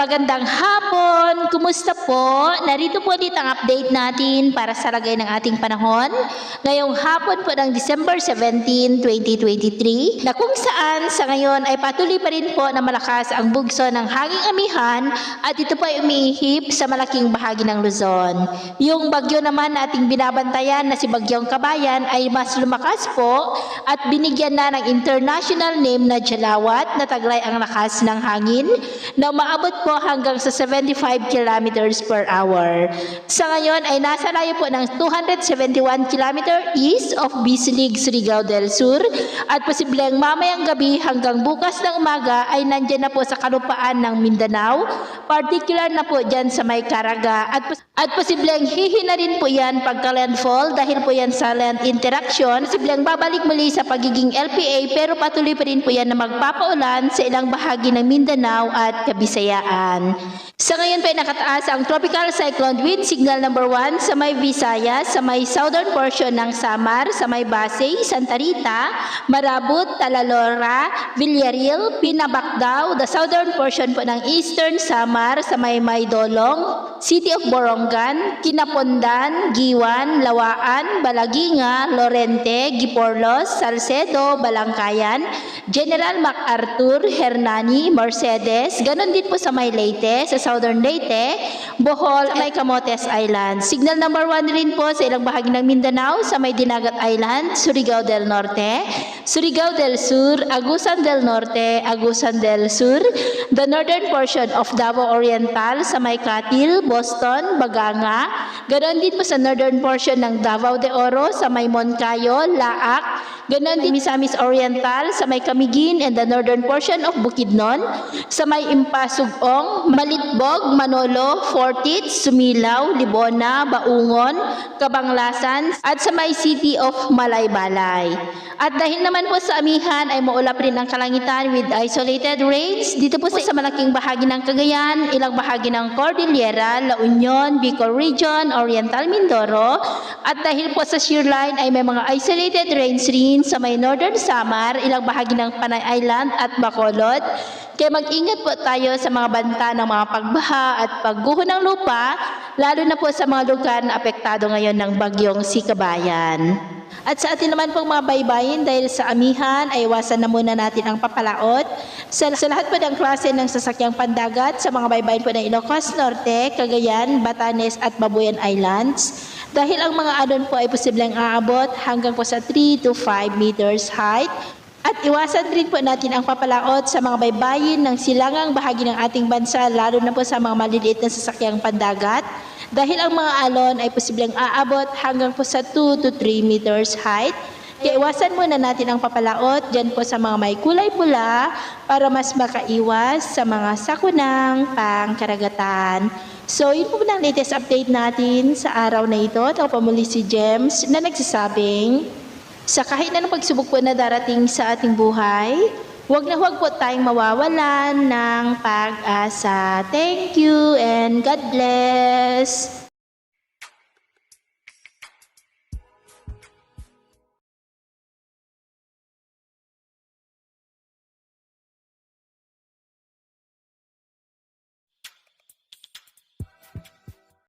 Magandang hapon! Kumusta po? Narito po ulit ang update natin para sa lagay ng ating panahon ngayong hapon po ng December 17, 2023 na kung saan sa ngayon ay patuloy pa rin po na malakas ang bugso ng hanging amihan at ito po ay umiihip sa malaking bahagi ng Luzon. Yung bagyo naman na ating binabantayan na si Bagyong Kabayan ay mas lumakas po at binigyan na ng international name na Jalawat na taglay ang lakas ng hangin na umaabot po hanggang sa 75 kilometers per hour. Sa ngayon ay nasa layo po ng 271 kilometer east of Bislig, Surigao del Sur at posibleng mamayang gabi hanggang bukas ng umaga ay nandyan na po sa kalupaan ng Mindanao, particular na po dyan sa may Caraga at posibleng hihina rin po yan pagka landfall dahil po yan sa land interaction, posibleng babalik muli sa pagiging LPA pero patuloy pa rin po yan na magpapaulan sa ilang bahagi ng Mindanao at Kabisayaan. Sa ngayon po ay nakataas ang tropical cyclone wind signal number 1 sa may Visayas, sa may southern portion ng Samar, sa may Basay, Santa Rita, Marabut, Talalora, Villarreal, Pinabacdao, the southern portion po ng eastern Samar, sa may Maydolong, City of Borongan, Kinapondan, Giwan, Lawaan, Balaginga, Lorente, Giporlos, Salcedo, Balangkayan, General MacArthur, Hernani, Mercedes, ganon din po sa may Leyte, sa southern Leyte, Bohol, sa may Camotes Island. Signal number 1 rin po sa ilang bahagi ng Mindanao, sa may Dinagat Island, Surigao del Norte, Surigao del Sur, Agusan del Norte, Agusan del Sur, the northern portion of Davao Oriental, sa may Katil, Boston, Baganga, ganon din po sa northern portion ng Davao de Oro, sa may Moncayo, Laak, ganon din Misamis Oriental, sa may Camiguin and the northern portion of Bukidnon, sa may Impasugong, Malitbog, Manolo, Fortit, Sumilaw, Libona, Baungon, Kabanglasan, at sa may City of Malaybalay. At dahil naman po sa amihan ay maulap rin ang kalangitan with isolated rains dito po sa malaking bahagi ng Cagayan, ilang bahagi ng Cordillera, La Union, Bicol Region, Oriental Mindoro, at dahil po sa shear line ay may mga isolated rains rin sa may Northern Samar, ilang bahagi ng Panay Island at Bacolod. Kaya mag-ingat po tayo sa mga banta ng mga pagbaha at pagguho ng lupa, lalo na po sa mga lugar na apektado ngayon ng bagyong si Kabayan. At sa atin naman pong mga baybayin dahil sa amihan ay iwasan na muna natin ang papalaot sa lahat po ng klase ng sasakyang pandagat sa mga baybayin po ng Ilocos Norte, Cagayan, Batanes at Babuyan Islands dahil ang mga alon po ay posibleng aabot hanggang po sa 3 to 5 meters height. At iwasan rin po natin ang papalaot sa mga baybayin ng silangang bahagi ng ating bansa lalo na po sa mga maliliit na sasakyang pandagat dahil ang mga alon ay posibleng aabot hanggang po sa 2 to 3 meters height. Kaya iwasan muna natin ang papalaot dyan po sa mga may kulay pula para mas makaiwas sa mga sakunang pangkaragatan. So yun po na ang latest update natin sa araw na ito. Ako po muli si James na nagsasabing sa kahit na pagsubok po na darating sa ating buhay, huwag na huwag po tayong mawawalan ng pag-asa. Thank you and God bless!